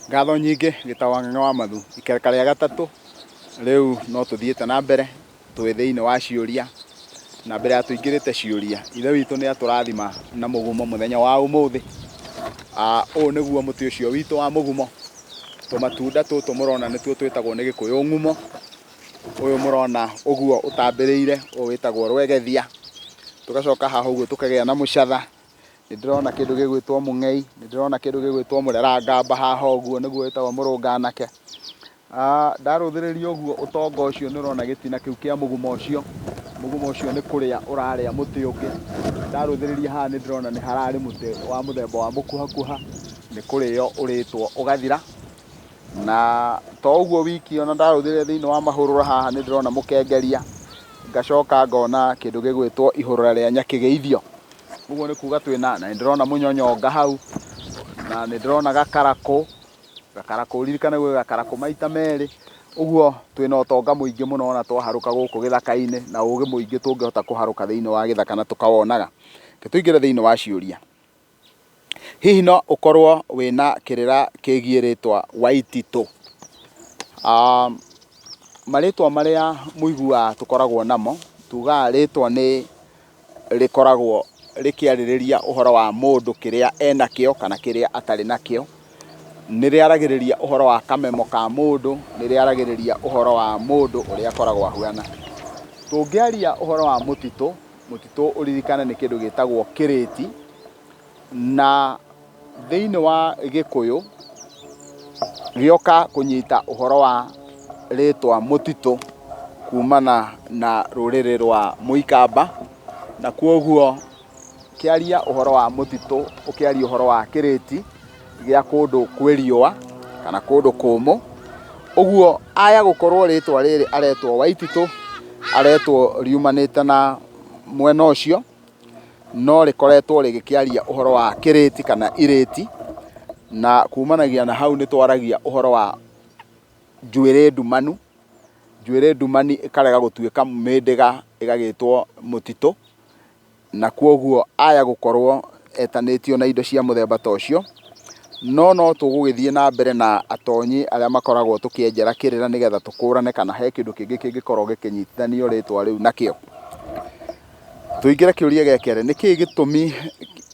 Ngatho nyingĩ gĩtawa Ng'ang'a wa Mathu, ikereka rĩa gatatũ rĩu no tũthiĩte na mbere twĩ thĩinĩ wa ciũria, na mbere ya tũingĩrĩte ciũria, ithe witũ nĩ atũrathima na mũgumo mũthenya wa ũmũthĩ. Ũũ nĩguo mũtĩ ũcio witũ wa mũgumo, tũmatunda tũtũ mũrona nĩtuo twĩtagwo nĩ Gĩkũyũ ng'umo. Ũyũ mũrona ũguo ũtambĩrĩire ũyũ wĩtagwo rwegethia, tũgacoka haha ũguo tũkagĩa na mũcatha, nĩndĩrona kĩndũ gĩgwĩtwo mũng'ei, nĩndĩrona kĩndũ gĩgwĩtwo mũrerangamba haha ũguo nĩguo wĩtagwo mũrũnganake. Ndarũthĩrĩria ũguo ũtonga ũcio nĩũrona gĩtina kĩu kĩa mũgumo ũcio nĩ kũrĩa ũrarĩa mũtĩ ũngĩ. Ndarũthĩrĩria haha nĩndĩrona nĩ hararĩ mũtĩ wa mũthemba wa mũkuhakuha, nĩ kũrĩo ũrĩtwo ũgathira. Na to ũguo wiki, ona ndarũthĩrĩria thĩinĩ wa mahũrũra haha nĩndĩrona mũkengeria, ngacoka ngona kĩndũ gĩgwĩtwo ihũrũra rĩa nyakĩgĩithio. Ũguo nĩ kuga twĩna, na nĩndĩrona mũnyonyonga hau, na nĩndĩrona gakarakũ, ũririkane gwĩ gakarakũ maita merĩ. Ũguo twĩna ũtonga mũingĩ mũno ona twaharũka gũkũ gĩthaka-inĩ, na ũgĩ mũingĩ tũngĩhota kũharũka thĩinĩ wa gĩthaka na tũkawonaga. Reke tũingĩre thĩinĩ wa ciũria. Hihi no ũkorwo wĩna kĩrĩra kĩgiĩ rĩtwa Waititũ? Marĩtwa marĩa mũiguaga tũkoragwo namo, tugaga rĩtwa nĩ rĩkoragwo rĩkĩarĩrĩria ũhoro wa mũndũ, kĩrĩa enakĩo kana kĩrĩa atarĩ nakĩo. Nĩ rĩaragĩrĩria ũhoro wa kamemo ka mũndũ, nĩ rĩaragĩrĩria ũhoro wa mũndũ ũrĩa akoragwo ahuana. Tũngĩaria ũhoro wa mũtitũ, mũtitũ ũririkane nĩ kĩndũ gĩtagwo kĩrĩti, na thĩinĩ wa Gĩkũyũ gĩoka kũnyita ũhoro wa rĩtwa mũtitũ kumana na rũrĩrĩ rwa Mũikamba, na kwoguo kĩaria ũhoro wa mũtitũ ũkĩaria ũhoro wa kĩrĩti gĩa kũndũ kwĩ riũa kana kũndũ kũmũ. Ũguo aya gũkorwo rĩtwa rĩrĩ aretwo Waititũ, aretwo riumanĩte na mwena ũcio, no rĩkoretwo rĩgĩkĩaria ũhoro wa kĩrĩti kana irĩti, na kumanagia na hau nĩ twaragia ũhoro wa njuĩrĩ ndumanu. Njuĩrĩ ndumani ĩkarega gũtuĩka mĩndĩga ĩgagĩtwo mũtitũ, na kwoguo aya gũkorwo etanĩtio na indo cia mũthemba ta ũcio. No tũgũgĩthiĩ na mbere na atonyi arĩa makoragwo tũkĩenjera kĩrĩra nĩgetha tũkũrane kana he kĩndũ kĩngĩ kĩngĩkorwo gĩkĩnyitithanio rĩtwa rĩu nakĩo. Tũingĩre kĩũria gĩa kerĩ, nĩ kĩĩ gĩtũmi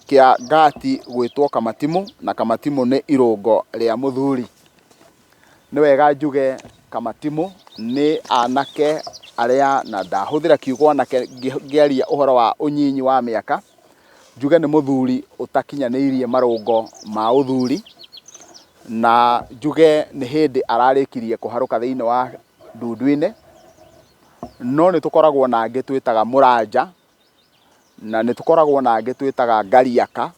kĩa ngati gwĩtwo Kamatimu, na Kamatimu nĩ irũngo rĩa mũthuri? Nĩ wega njuge Kamatimu nĩ anake arĩa, na ndahũthĩra kiugo anake ngĩaria ũhoro wa ũnyinyi wa mĩaka, njuge nĩ mũthuri ũtakinyanĩirie marũngo ma ũthuri, na njuge nĩ hĩndĩ ararĩkirie kũharũka thĩinĩ wa ndundu-inĩ. No nĩ tũkoragwo na angĩ twĩtaga mũranja, na nĩ tũkoragwo na angĩ twĩtaga ngariaka,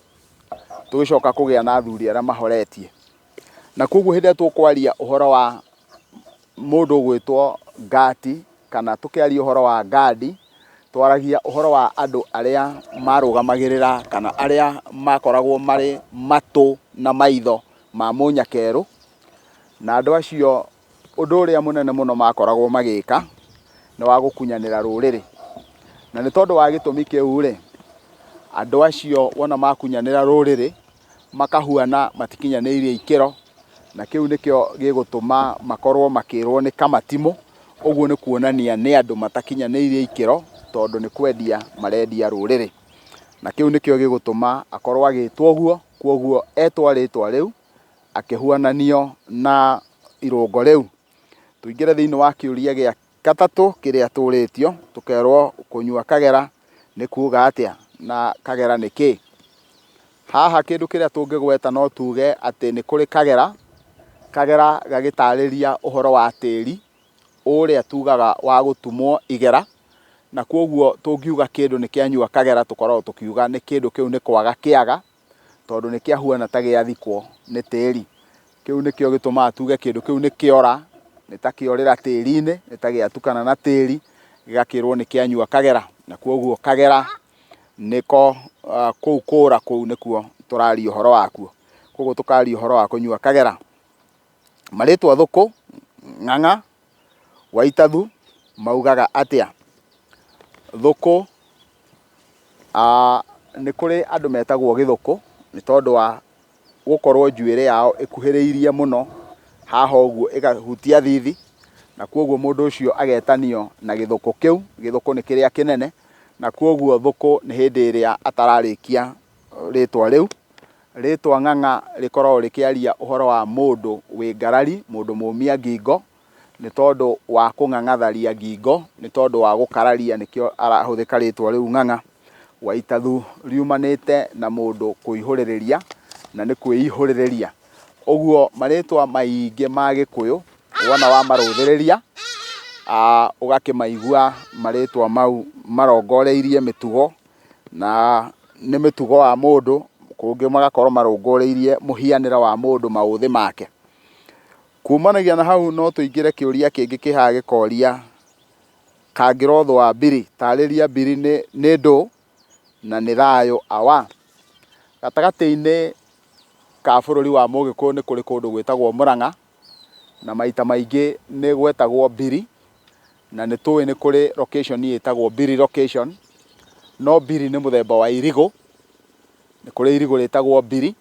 tũgĩcoka kũgĩa na athuri arĩa mahoretie. Na kwoguo hĩndĩ ĩrĩa tũkwaria ũhoro wa mũndũ gwĩtwo ngati kana tũkĩaria ũhoro wa ngandi, twaragia ũhoro wa andũ arĩa marũgamagĩrĩra kana arĩa makoragwo marĩ matũ na maitho ma mũnyakerũ. Na andũ acio ũndũ ũrĩa mũnene mũno makoragwo magĩka nĩ wa gũkunyanĩra rũrĩrĩ, na nĩ tondũ wa gĩtũmi kĩu rĩ, andũ acio wona makunyanĩra rũrĩrĩ makahuana matikinyanĩirie ikĩro, na kĩu nĩkĩo gĩgũtũma makorwo makĩrwo nĩ Kamatimu. Ũguo nĩ kuonania nĩ andũ matakinyanĩirie ikĩro, tondũ nĩ kwendia marendia rũrĩrĩ, na kĩu nĩkĩo gĩgũtũma akorwo agĩtwo ũguo. Kwoguo etwa rĩtwa rĩu akĩhuananio na irũngo rĩu. Tũingĩre thĩinĩ wa kĩũria gĩa gatatũ kĩrĩa tũrĩtio, tũkerwo kũnyua kagera nĩ kuga atĩa, na kagera nĩ kĩ? Haha kĩndũ kĩrĩa tũngĩgweta no tuge atĩ nĩ kũrĩ kagera. Kagera gagĩtarĩria ũhoro wa tĩri ũrĩa tugaga wa gũtumwo igera, na kwoguo tũngiuga kĩndũ nĩ kĩanyua kagera tũkoragwo tũkiuga nĩ kĩndũ kĩu nĩ kwaga kĩaga, tondũ nĩ kĩahuana ta gĩathikwo nĩ tĩri. Kĩu nĩkĩo gĩtũmaga tuge kĩndũ kĩu nĩ kĩora, nĩ ta kĩorĩra tĩri-inĩ, nĩ ta gĩatukana na tĩri, gĩgakĩrwo nĩ kĩanyua kagera. Na kwoguo kagera nĩko kũu kũra kũu nĩkuo tũraria ũhoro wakuo. Kwoguo tũkaria ũhoro wa kũnyua kagera. Marĩtwa thũkũ, Ng'ang'a, Waitathu maugaga atĩa? Thũkũ, nĩ kũrĩ andũ metagwo Gĩthũkũ nĩ tondũ wa gukorwo njuĩrĩ yao ĩkuhĩrĩirie mũno haha ũguo ĩgahutia thithi, na kuoguo mũndũ ũcio agetanio na gĩthũkũ kĩu. Gĩthũkũ nĩ kĩrĩa kĩnene, na kuoguo thũkũ nĩ hĩndĩ ĩrĩa atararĩkia rĩtwa rĩu. Rĩtwa ng'ang'a rĩkoragwo rĩkĩaria ũhoro wa mũndũ wĩ ngarari, mũndũ mũmia ngingo, nĩ tondũ wa kũng'ang'atharia ngingo, nĩ tondũ wa gũkararia, nĩkĩo arahũthĩka rĩtwa rĩu ng'ang'a. Waitathu riumanĩte na mũndũ kũihũrĩrĩria, na nĩ kwĩihũrĩrĩria. Ũguo marĩtwa maingĩ ma Gĩkũyũ wona wamarũthĩrĩria, ũgakĩmaigua marĩtwa mau marongoreirie mĩtugo, na nĩ mĩtugo wa mũndũ, kũngĩ magakorwo marongoreirie mũhianĩre wa mũndũ, maũthĩ make. Kumanagia na hau no tũingĩre kĩũria kĩngĩ kĩhaha gĩkoria, kangĩrothwa mbiri, tarĩria mbiri nĩ ndũ na nĩ thayũ awa. Gatagatĩ-inĩ ka bũrũri wa Mũgĩkũyũ nĩ kũrĩ kũndũ gwĩtagwo Mũrang'a, na maita maingĩ nĩ gwetagwo mbiri, na nĩ tũĩ nĩ kũrĩ location ĩtagwo mbiri location, no mbiri nĩ mũthemba wa irigũ. Nĩ kũrĩ irigũ rĩtagwo mbiri,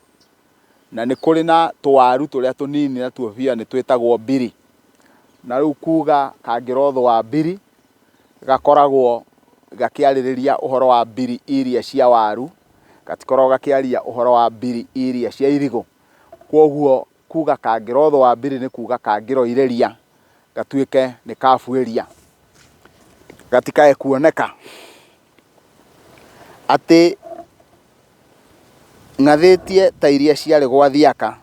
na nĩ kũrĩ na tũwaru tũrĩa tũnini natuo pia nĩ twĩtagwo mbiri. Na rĩu kuga kangĩrothwa mbiri, gakoragwo gakĩarĩrĩria ũhoro wa mbiri iria cia waru, gatikoragwo gakĩaria ũhoro wa mbiri iria cia irigũ. Kuoguo kuga kangĩrothwa mbiri nĩ kuga kangĩroirĩria gatuĩke nĩ kabuĩria, gatikae kuoneka. Atĩ ng'athĩtie ta iria ciarĩ gwa Thiaka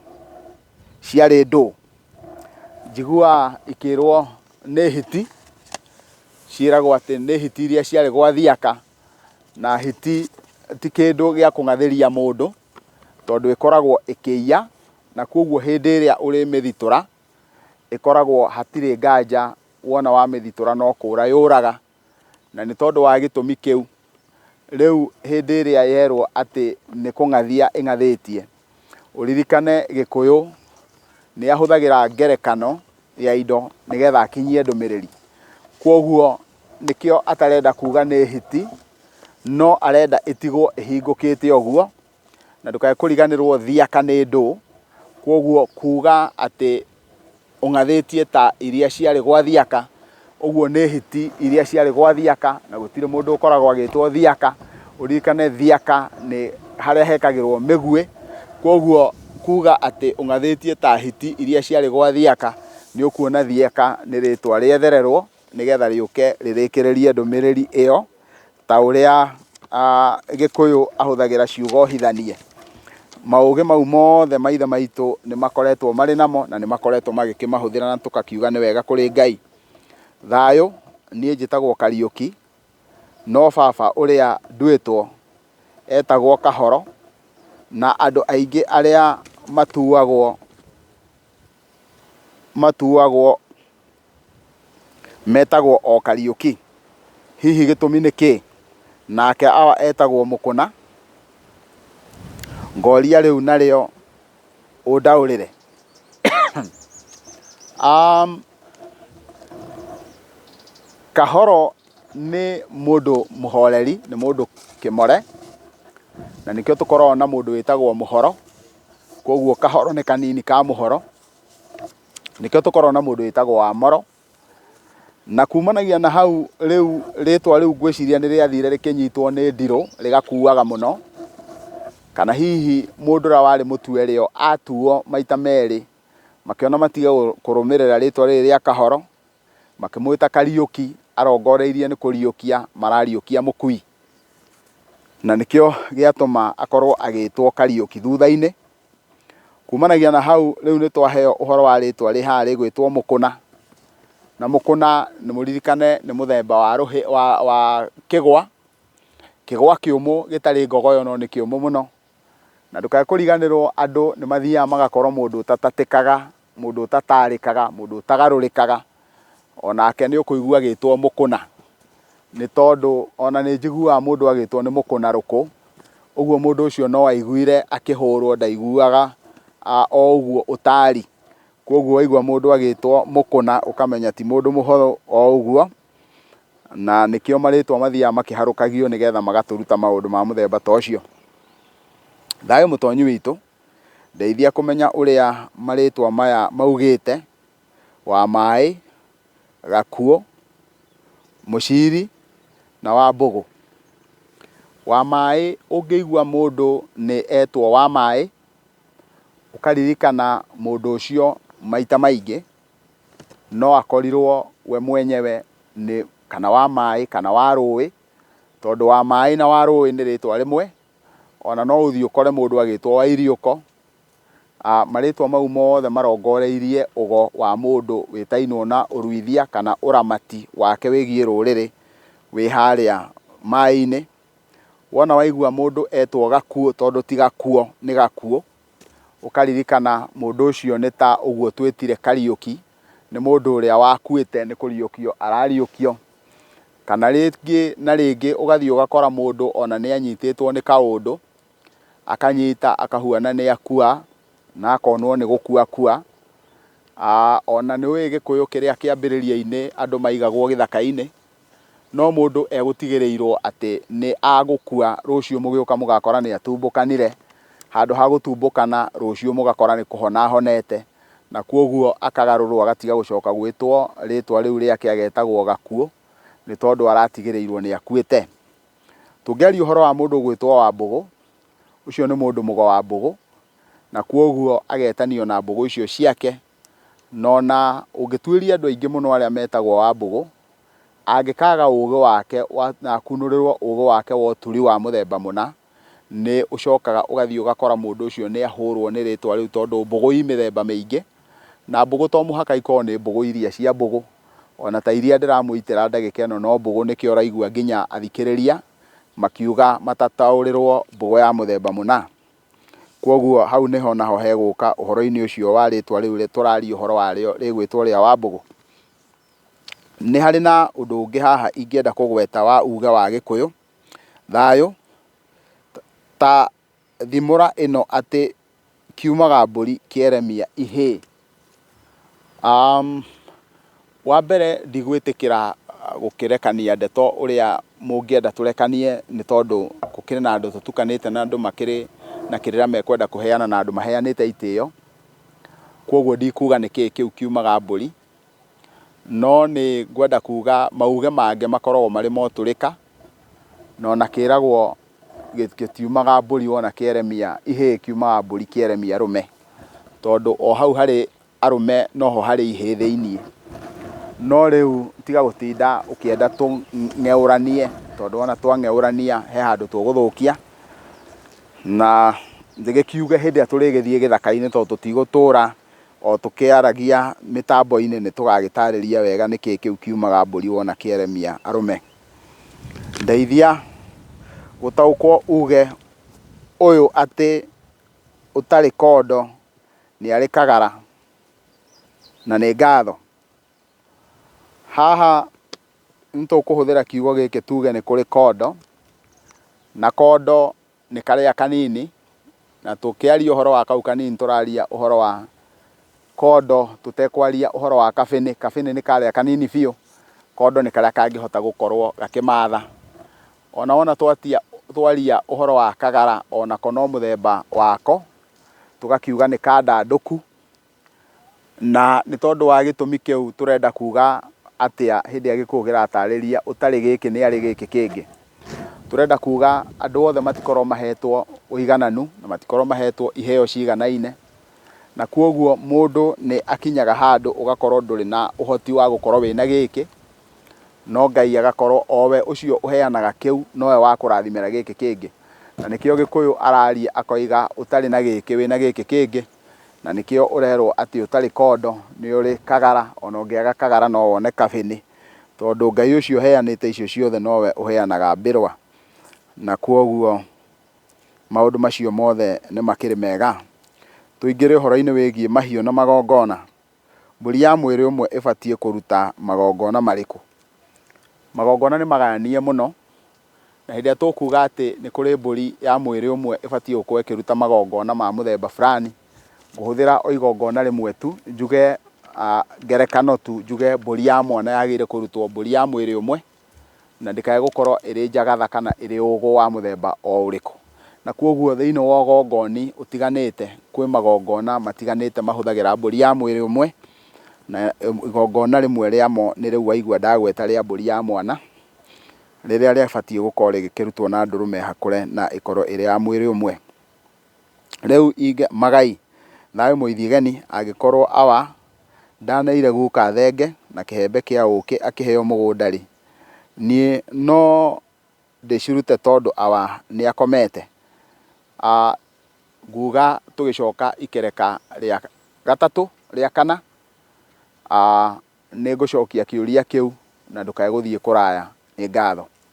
ciarĩ ndũ, njiguaga ikĩrwo nĩ hiti, ciĩragwo atĩ nĩ hiti iria ciarĩ gwa Thiaka, na hiti ti kĩndũ gĩa kũng'athĩria mũndũ, tondũ ĩkoragwo ĩkĩiya, na kuoguo hĩndĩ ĩrĩa ũrĩmĩthitũra ĩkoragwo hatirĩ nganja wona wamĩthitũra no kũra yũraga, na nĩ tondũ wa gĩtũmi kĩu rĩu hĩndĩ ĩrĩa yerwo atĩ nĩ kũng'athia ĩng'athĩtie, ũririkane Gĩkũyũ nĩ ahũthagĩra ngerekano ya indo nĩgetha akinyie ndũmĩrĩri. Kuoguo nĩkĩo atarenda kuga nĩ hiti, no arenda ĩtigwo ĩhingũkĩte ũguo, na ndũkae kũriganĩrwo Thiaka nĩ ndũ. Kuoguo kuga atĩ ũng'athĩtie ta iria ciarĩ gwa Thiaka, ũguo nĩ hiti iria ciarĩ gwa Thiaka, na gũtirĩ mũndũ ũkoragwo agĩtwo Thiaka. Ũririkane Thiaka nĩ harĩa hekagĩrwo mĩguĩ. Kuoguo kuga atĩ ũng'athĩtie ta hiti iria ciarĩ gwa Thiaka, nĩ ũkuona Thiaka nĩ rĩtwa rĩethererwo nĩgetha rĩũke rĩrĩkĩrĩrie ndũmĩrĩri ĩyo, ta ũrĩa Gĩkũyũ ahũthagĩra ciugo hithanie. Maũgĩ mau mothe maithe maitũ nĩ makoretwo marĩ namo, na nĩ makoretwo magĩkĩmahũthĩra, na tũkakiuga nĩ wega kũrĩ Ngai. Thayũ, niĩ njĩtagwo Kariũki, no baba ũrĩa nduĩtwo etagwo Kahoro, na andũ aingĩ arĩa matuagwo metagwo o Kariũki. Hihi gĩtũmi nĩ kĩĩ? Nake awa etagwo Mũkũna. Ngoria rĩu narĩo ũndaũrĩre. Kahoro nĩ mũndũ mũhoreri, nĩ mũndũ kĩmore, na nĩkĩo tũkoragwo na mũndũ wĩtagwo Mũhoro. Kuoguo Kahoro nĩ kanini ka Mũhoro. Nĩkĩo tũkoragwo na mũndũ wĩtagwo wa Moro. Na kumanagia na hau rĩu rĩtwa rĩu ngwĩciria nĩ rĩathire rĩkĩnyitwo nĩ ndirũ rĩgakuaga mũno, kana hihi mũndũ ũrĩa warĩ mũtue rĩo atuo maita merĩ, makĩona matige kũrũmĩrĩra rĩtwa rĩrĩ rĩa Kahoro, makĩmwĩta Kariũki, arongoreirie nĩ kũriũkia marariũkia mũkui, na nĩkĩo gĩatũma akorwo agĩtwo Kariũki thutha-inĩ. Kumanagia na hau rĩu nĩ twaheo ũhoro wa rĩtwa rĩhaha rĩgwĩtwo Mũkũna. Na Mũkũna nĩ mũririkane nĩ mũthemba wa kĩgwa kĩũmũ gĩtarĩ ngogoyo no nĩ kĩũmũ mũno. Na ndũkae kũriganĩrwo andũ nĩ mathiaga magakorwo mũndũ ũtatatĩkaga, mũndũ ũtatarĩkaga, mũndũ ũtagarũrĩkaga, onake nĩ ũkũigua agĩtwo Mũkũna, nĩ tondũ ona nĩ njiguaga mũndũ agĩtwo nĩ mũkũna rũkũ. Ũguo mũndũ ũcio no aiguire akĩhũrwo, ndaiguaga o ũguo ũtari. Kuoguo waigua mũndũ agĩtwo Mũkũna ũkamenya ti mũndũ mũhoro o ũguo, na nĩkĩo marĩtwa mathiaga makĩharũkagio nĩgetha magatũruta maũndũ ma mũthemba ta ũcio. Thayũ mũtonyi witũ, ndeithia kũmenya ũrĩa marĩtwa maya maugĩte: Wamaĩ, Gakuo, Mũciri na Wambũgũ. Wamaĩ, ũngĩigua mũndũ nĩ etwo Wamaĩ, ũkaririkana mũndũ ũcio maita maingĩ no akorirwo we mwenyewe nĩ kana wa maĩ kana wa rũĩ, tondũ wa maĩ na wa rũĩ nĩ rĩtwa rĩmwe. Ona no ũthiĩ ũkore mũndũ agĩtwo Wairiũko. Marĩtwa mau mothe marongoreirie ũgo wa mũndũ wĩtainwo na ũruithia kana ũramati wake wĩgiĩ rũrĩrĩ wĩ harĩa maĩ-inĩ. Wona waigua mũndũ etwo Gakuo, tondũ ti Gakuo nĩ Gakuo, ũkaririkana mũndũ ũcio nĩ ta ũguo twĩtire Kariũki, nĩ mũndũ ũrĩa wakuĩte, nĩ kũriũkio arariũkio. Kana rĩngĩ na rĩngĩ ũgathiĩ ũgakora mũndũ ona nĩ anyitĩtwo nĩ kaũndũ, akanyita akahuana nĩ akua na akonwo nĩ gũkua kua. Ona nĩũĩ Gĩkũyũ kĩrĩa kĩambĩrĩria-inĩ andũ maigagwo gĩthaka-inĩ, no mũndũ egũtigĩrĩirwo atĩ nĩ agũkua, rũciũ mũgĩũka mũgakora nĩ atumbũkanire, handũ ha gũtumbũkana rũciũ mũgakora nĩ kũhona ahonete, na kuoguo akagarũrwo agatiga gũcoka gwĩtwo rĩtwa rĩu rĩake agetagwo Gakuo, nĩ tondũ aratigĩrĩirwo nĩ akuĩte. Tũngĩaria ũhoro wa mũndũ gwĩtwo Wambũgũ, ũcio nĩ mũndũ mũgo wa mbũgũ, na kuoguo agetanio na mbũgũ icio ciake. Nona ũngĩtuĩria andũ aingĩ mũno arĩa metagwo Wambũgũ, angĩkaga ũgĩ wake na akunũrĩrwo ũgĩ wake wa ũturi wa mũthemba mũna, nĩ ũcokaga ũgathiĩ ũgakora mũndũ ũcio nĩ ahũrwo nĩ rĩtwa rĩu, tondũ mbũgũ i mĩthemba mĩingĩ, na mbũgũ to mũhaka ikorwo nĩ mbũgũ iria cia mbũgũ. Ona ta iria ndĩramũitĩra ndagĩka ĩno no mbũgũ, nĩkĩo ũraigua nginya athikĩrĩria makiuga matataũrĩrwo mbũgũ ya mũthemba mũna. Kuoguo hau nĩho naho hegũka ũhoro-inĩ ũcio wa rĩtwa rĩu tũraria ũhoro warĩo rĩgwĩtwo rĩa Wambũgũ. Nĩ harĩ na ũndũ ũngĩ haha ingĩenda kũgweta wa uge wa Gĩkũyũ: thayũ. Ta thimũra ĩno atĩ kiumaga mbũri kĩeremia ihĩ. Wa mbere ndigwĩtĩkĩra gũkĩrekania ndeto ũrĩa mũngĩenda tũrekanie, nĩ tondũ gũkĩrĩ na andũ tũtukanĩte na andũ makĩrĩ na kĩrĩra mekwenda kũheana na andũ maheanĩte itĩo. Kuoguo ndikuga nĩkĩĩ kĩu kiumaga mbũri, no nĩ ngwenda kuga mauge mangĩ makoragwo marĩ motũrĩka, na ona kĩragwo gĩtiumaga mbũri wona kĩeremia ihĩ, kiumaga mbũri kĩeremia rũme, tondũ o hau harĩ arũme noho harĩ ihĩ thĩiniĩ. No rĩu tiga gũtinda ũkĩenda tũng'eũranie, tondũ ona twang'eũrania he handũ tũgũthũkia, na ndĩgĩkiuge hĩndĩ ĩrĩa tũrĩgĩthiĩ gĩthaka-inĩ, tondũ tũtigũtũra o tũkĩaragia mĩtambo-inĩ, nĩ tũgagĩtarĩria wega nĩkĩĩ kĩu kiumaga mbũri wona kĩeremia arũme. Ndeithia gũtaũkwo uge ũyũ atĩ ũtarĩ kondo nĩ arĩ kagara, na nĩ ngatho. Haha nĩtũkũhũthĩra kiugo gĩkĩ tuge nĩ kũrĩ kondo, na kondo nĩ karĩa kanini, na tũkĩaria ũhoro wa kau kanini tũraria ũhoro wa kondo, tũtekwaria ũhoro wa kabĩnĩ. Kabĩnĩ nĩ karĩa kanini biũ, kondo nĩ karĩa kangĩhota gũkorwo gakĩmatha. Ona twaria ũhoro wa kagara, onako no mũthemba wako, tũgakiuga nĩ kandandũku, na nĩ tondũ wa gĩtũmi kĩu tũrenda kuga atĩa hĩndĩ ĩrĩa Gĩkũyũ kĩratarĩria ũtarĩ gĩkĩ nĩ arĩ gĩkĩ kĩngĩ. Tũrenda kuga andũ othe matikorwo mahetwo ũigananu, na matikorwo mahetwo iheo ciganaine, na kuoguo mũndũ nĩ akinyaga handũ ũgakorwo ndũrĩ na ũhoti wa gũkorwo wĩna gĩkĩ, no Ngai agakorwo owe ũcio ũheanaga kĩu nowe wa kũrathimĩra gĩkĩ kĩngĩ. Na nĩkĩo Gĩkũyũ araria akoiga ũtarĩ na gĩkĩ wĩna gĩkĩ kĩngĩ, na nĩkĩo ũrerwo atĩ ũtarĩ kondo nĩ ũrĩ kagara, ona ũngĩaga kagara no wone kabĩnĩ, tondũ Ngai ũcio ũheanĩte icio ciothe nowe ũheanaga mbĩrwa. Na kuoguo maũndũ macio mothe nĩ makĩrĩ mega. Tũingĩre ũhoro-inĩ wĩgiĩ mahiũ na magongona. Mbũri ya mwĩrĩ ũmwe ĩbatiĩ kũruta magongona marĩkũ? Magongona nĩ magayanie mũno, na hĩndĩ ĩrĩa tũkuga atĩ nĩ kũrĩ mbũri ya mwĩrĩ ũmwe ĩbatiĩ gũkorwo ĩkĩruta magongona ma mũthemba fulani, ngũhũthĩra o igongona rĩmwe tu, njuge ngerekano tu, njuge mbũri ya mwana yagĩrĩire kũrutwo mbũri ya mwĩrĩ ũmwe, na ndĩkae gũkorwo ĩrĩ njagatha kana ĩrĩ ũgũ wa mũthemba o ũrĩkũ. na kwoguo thĩinĩ wa ũgongoni ũtiganĩte kwĩ magongona matiganĩte mahũthagĩra mbũri ya mwĩrĩ ũmwe, na igongona rĩmwe rĩamo nĩ rĩu waigua ndagweta rĩa mbũri ya mwana, rĩrĩa rĩabatiĩ gũkorwo rĩgĩkĩrutwo na ndũrũme hakũre na ĩkorwo ĩrĩ ya mwĩrĩ ũmwe. Rĩu Magai nawe mũithigeni angĩkorwo awa ndaneire guka thenge na kĩhembe kĩa ũkĩ akĩheo mũgũnda-rĩ, niĩ no ndĩcirute tondũ awa nĩ akomete. Nguga tũgĩcoka ikereka rĩa gatatũ rĩa kana, nĩ ngũcokia kĩũria kĩu na ndũkae gũthiĩ kũraya. Nĩ ngatho.